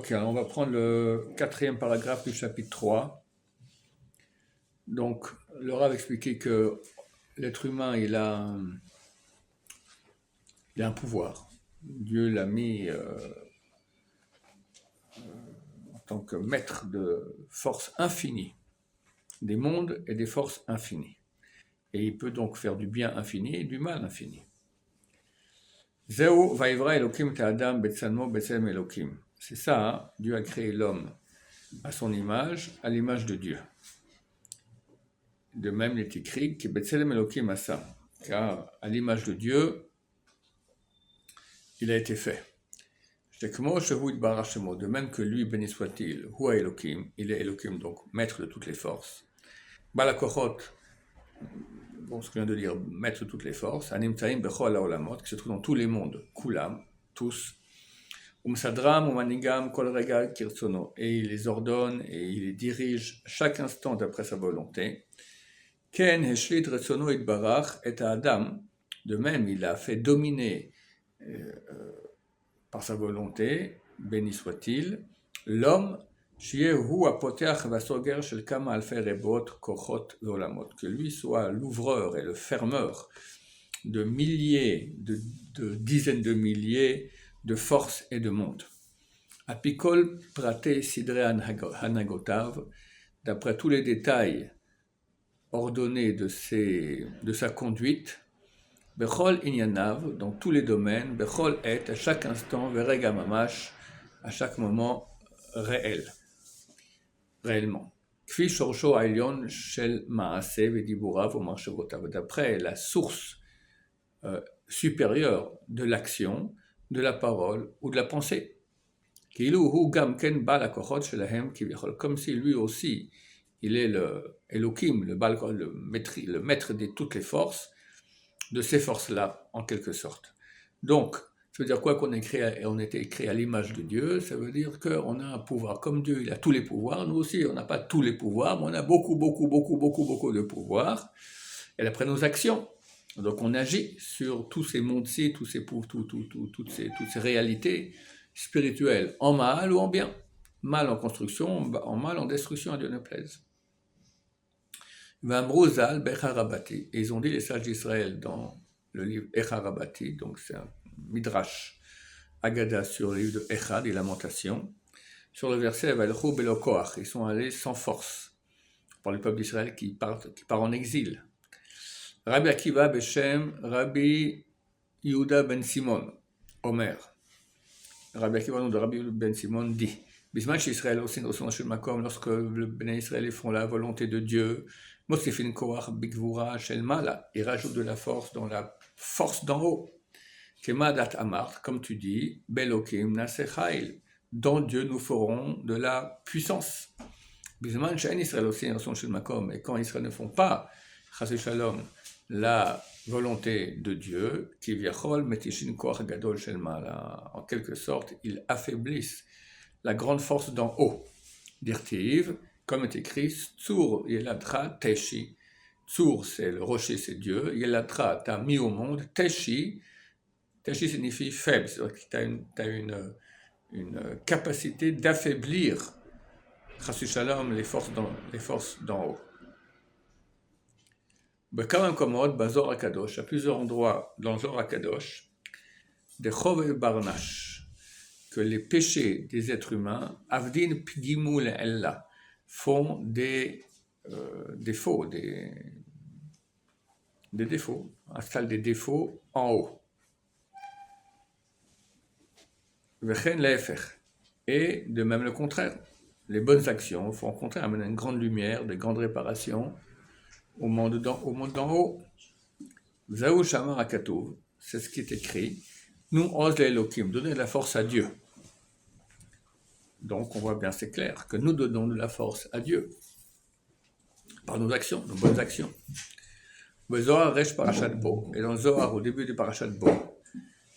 Ok, alors on va prendre le quatrième paragraphe du chapitre 3. Donc, le Rav expliqué que l'être humain, il a un pouvoir. Dieu l'a mis en tant que maître de force infinie, des mondes et des forces infinies. Et il peut donc faire du bien infini et du mal infini. Zeu vaivra Elokim ta'adam betsanmo betsem Elokim. C'est ça, hein? Dieu a créé l'homme à son image, à l'image de Dieu. De même, il est écrit que Betselem Elokim asa, car à l'image de Dieu, il a été fait. De même que lui, béni soit-il, Hua Elokim, il est Elokim, donc maître de toutes les forces. Balakochot, bon, ce que je viens de dire, maître de toutes les forces, Animtaim Bechol Haolamot, qui se trouve dans tous les mondes, Kulam, tous, Umsadram, Umanigam, Kol Regal, Kirtsono, et il les ordonne et il les dirige chaque instant d'après sa volonté. Ken Heshlit Retsono Itbarach et Adam, de même, il a fait dominer par sa volonté, béni soit-il, l'homme, que lui soit l'ouvreur et le fermeur de milliers, de dizaines de milliers de forces et de mondes. Apikol prate sidre hanagotav, d'après tous les détails ordonnés de sa conduite, Bechol inyanav, dans tous les domaines, Bechol et, à chaque instant, Verega mamash, à chaque moment réellement. Kfi shorsho ailion shel maase vediburav u'machshavotav, d'après la source supérieure de l'action, de la parole ou de la pensée. Kilu hu gam ken bal hakochot shelahem kivechol, comme si lui aussi, il est le Elohim, le maître de toutes les forces, de ces forces-là, en quelque sorte. Donc, ça veut dire quoi qu'on on était créé à l'image de Dieu? Ça veut dire qu'on a un pouvoir. Comme Dieu, il a tous les pouvoirs, nous aussi, on n'a pas tous les pouvoirs, mais on a beaucoup de pouvoirs. Et après nos actions, donc on agit sur tous ces mondes-ci, toutes ces réalités spirituelles, en mal ou en bien. Mal en construction, en mal en destruction, à Dieu ne plaise. Vamruzal Becharabati. Et ils ont dit, les sages d'Israël, dans le livre Echarabati, donc c'est un midrash Agada sur le livre de Echad, des Lamentations, sur le verset Valchou Belokoach, ils sont allés sans force, pour le peuple d'Israël qui part en exil. Rabbi Akiva Beshem, Rabbi Yehuda ben Simon, Omer. Rabbi Akiva, nom de Rabbi ben Simon, dit Bisman chez Israël, aussi dans son Makom, lorsque le Béné Israël font la volonté de Dieu, Mosifin Koach Bigvura Shel Mala, il rajoute de la force dans la force d'en haut. Kemadat Amar, comme tu dis, Belokim Nasechail, dans Dieu nous ferons de la puissance. Bisman chez Israël aussi dans son Makom, et quand Israël ne font pas, Chassid Shalom, la volonté de Dieu, qui viachol metishin koach gadol shel mala, en quelque sorte, ils affaiblissent la grande force d'en haut. Dirtiv, comme est écrit, Tsur Yelatra Teshi. Tsur, c'est le rocher, c'est Dieu. Yelatra, t'as mis au monde. Teshi signifie faible, c'est-à-dire que t'as une capacité d'affaiblir, Chassid Shalom, les forces d'en haut. Bekam Komod, Bazor Akadosh, à plusieurs endroits dans Zor Akadosh, des Chov Barnash, que les péchés des êtres humains, Avdin Pgimul Ella, font des défauts, installent des défauts en haut. Vechen Lefer, et de même le contraire. Les bonnes actions font au contraire amener une grande lumière, de grandes réparations au monde d'en haut. Zaou Shamar Akatouv, c'est ce qui est écrit. Nous, Oz l'Elokim, donner de la force à Dieu. Donc, on voit bien, c'est clair, que nous donnons de la force à Dieu par nos actions, nos bonnes actions. Le Zohar Resh Parashat Bo, et dans le Zohar, au début du Parashat Bo,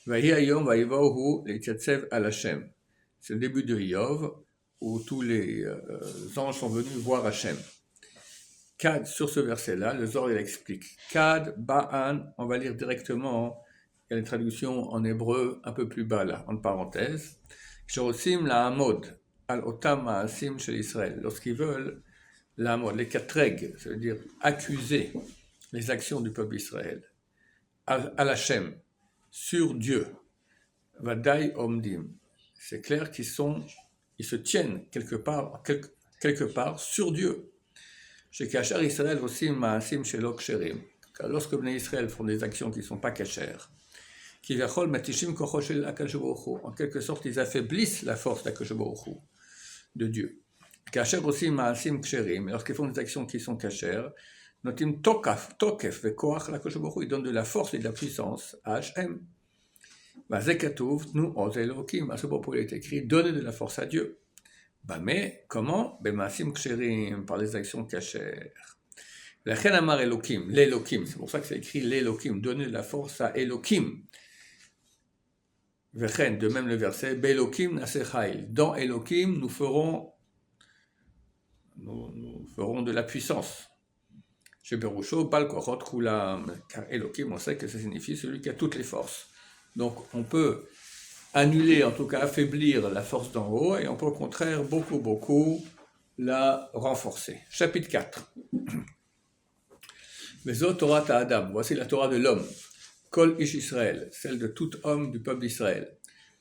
Vahi Hayom Vahivahu Leitiyatsev al Hashem. C'est le début de Yov, où tous les anges sont venus voir Hashem. Kad, sur ce verset-là, le Zohar il explique. Kad Ba'an, on va lire directement, il y a une traduction en hébreu un peu plus bas là, entre parenthèses. שרוצים לעמוד על אותם מעשים של ישראל, lorsqu'ils veulent לעמוד, לקטרג, ça veut dire accuser les actions du peuple d'Israël, à l'Hachem, sur Dieu, Vadaï Omdim, c'est clair qu'ils se tiennent quelque part sur Dieu. Chez Kasher Israël aussi Maasim Shelo Ksherim, car lorsque les Israël font des actions qui ne sont pas kashers, qui vachol matishim kocho shel HaKadosh Baruch Hu, en quelque sorte ils affaiblissent la force d'HaKadosh Baruch Hu, de Dieu. Kasher aussi Maasim Ksherim, lorsqu'ils font des actions qui sont kashers, notim tokef vekoach l'HaKadosh Baruch Hu, ils donnent de la force et de la puissance à Hashem. Vazekatouv nous oz Elokim, à ce propos il est écrit, donnez de la force à Dieu. Mais comment? Maasim Ksherim, par les actions kashers. La chen amar Elokim, l'Elokim, c'est pour ça que c'est écrit l'Elokim, donner de la force à Elokim. Vechen, de même le verset, Belokim nasechail, dans Elokim nous ferons de la puissance. Chez Berusho, Bal Kochot Kulam, car Elokim, on sait que ça signifie celui qui a toutes les forces. Donc on peut annuler, en tout cas affaiblir la force d'en haut, et on peut au contraire beaucoup la renforcer. Chapitre 4. Vezot Torah Adam, voici la Torah de l'homme. Kol Ish Israël, celle de tout homme du peuple d'Israël.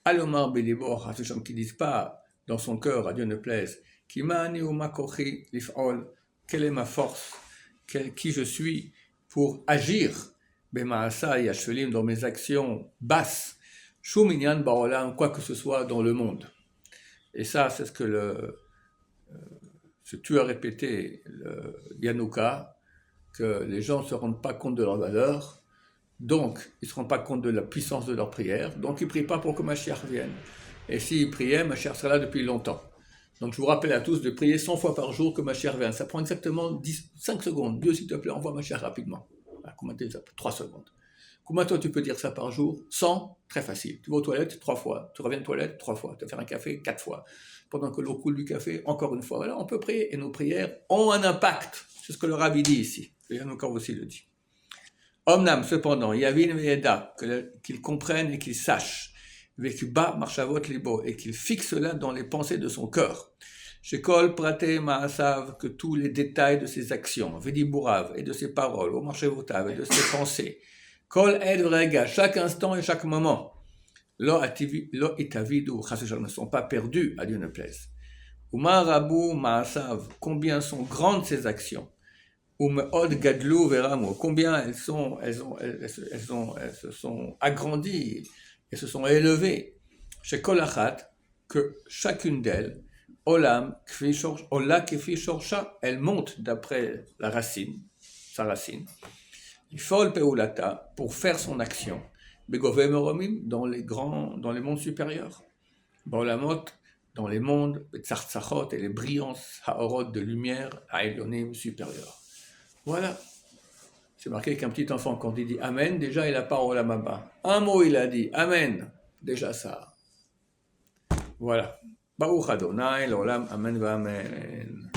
Alomar Belibor, à ce gens qui disent pas dans son cœur, à Dieu ne plaise, Kimani ou Makochi Lif'ol, quelle est ma force, qui je suis pour agir, Bemaasa Yashvelim, dans mes actions basses, Shuminyan Baolam, quoi que ce soit dans le monde. Et ça, c'est ce que tu as répété, le Yanouka, que les gens ne se rendent pas compte de leur valeur, donc ils ne se rendent pas compte de la puissance de leur prière, donc ils ne prient pas pour que Mashiach vienne. Et s'ils priaient, Mashiach serait là depuis longtemps. Donc je vous rappelle à tous de prier 100 fois par jour que Mashiach vienne. Ça prend exactement 5 secondes. Dieu, s'il te plaît, envoie Mashiach rapidement. Combien ça prend 3 secondes. Combien toi tu peux dire ça par jour? 100, très facile. Tu vas aux toilettes 3 fois, tu reviens aux toilettes 3 fois, tu vas faire un café 4 fois. Pendant que l'eau coule du café, encore une fois. Voilà, on peut prier et nos prières ont un impact. C'est ce que le Rabbi dit ici. Et Yanouka aussi le dit. Omnam, cependant, Yavin Veyeda, qu'il comprenne et qu'il sache, Vekuba Marshavot Libo, et qu'il fixe cela dans les pensées de son cœur. Shekol Prate Maasav, que tous les détails de ses actions, Vediburav, et de ses paroles, au Marshavotav, et de ses pensées, Kol Ed Vrega, chaque instant et chaque moment, Lo Itavidu, ne sont pas perdus, à Dieu ne plaise. Umar Rabu Maasav, combien sont grandes ses actions. Od Gadlou Veramo, combien elles se sont agrandies, elles se sont élevées. Chez Kolachat, que chacune d'elles, Olam, Ola Kefi Shorsha, elle monte d'après la racine, sa racine. Il faut Peulata pour faire son action. Begove Moromim, dans les mondes supérieurs. Baolamot, dans les mondes, Tsartsachot et les brillances, Haorot de lumière, Haelonim supérieurs. Voilà. C'est marqué qu'un petit enfant, quand il dit Amen, déjà il a parole à Maba. Un mot il a dit Amen. Déjà ça. Voilà. Baruch Adonai, l'olam, Amen, va Amen.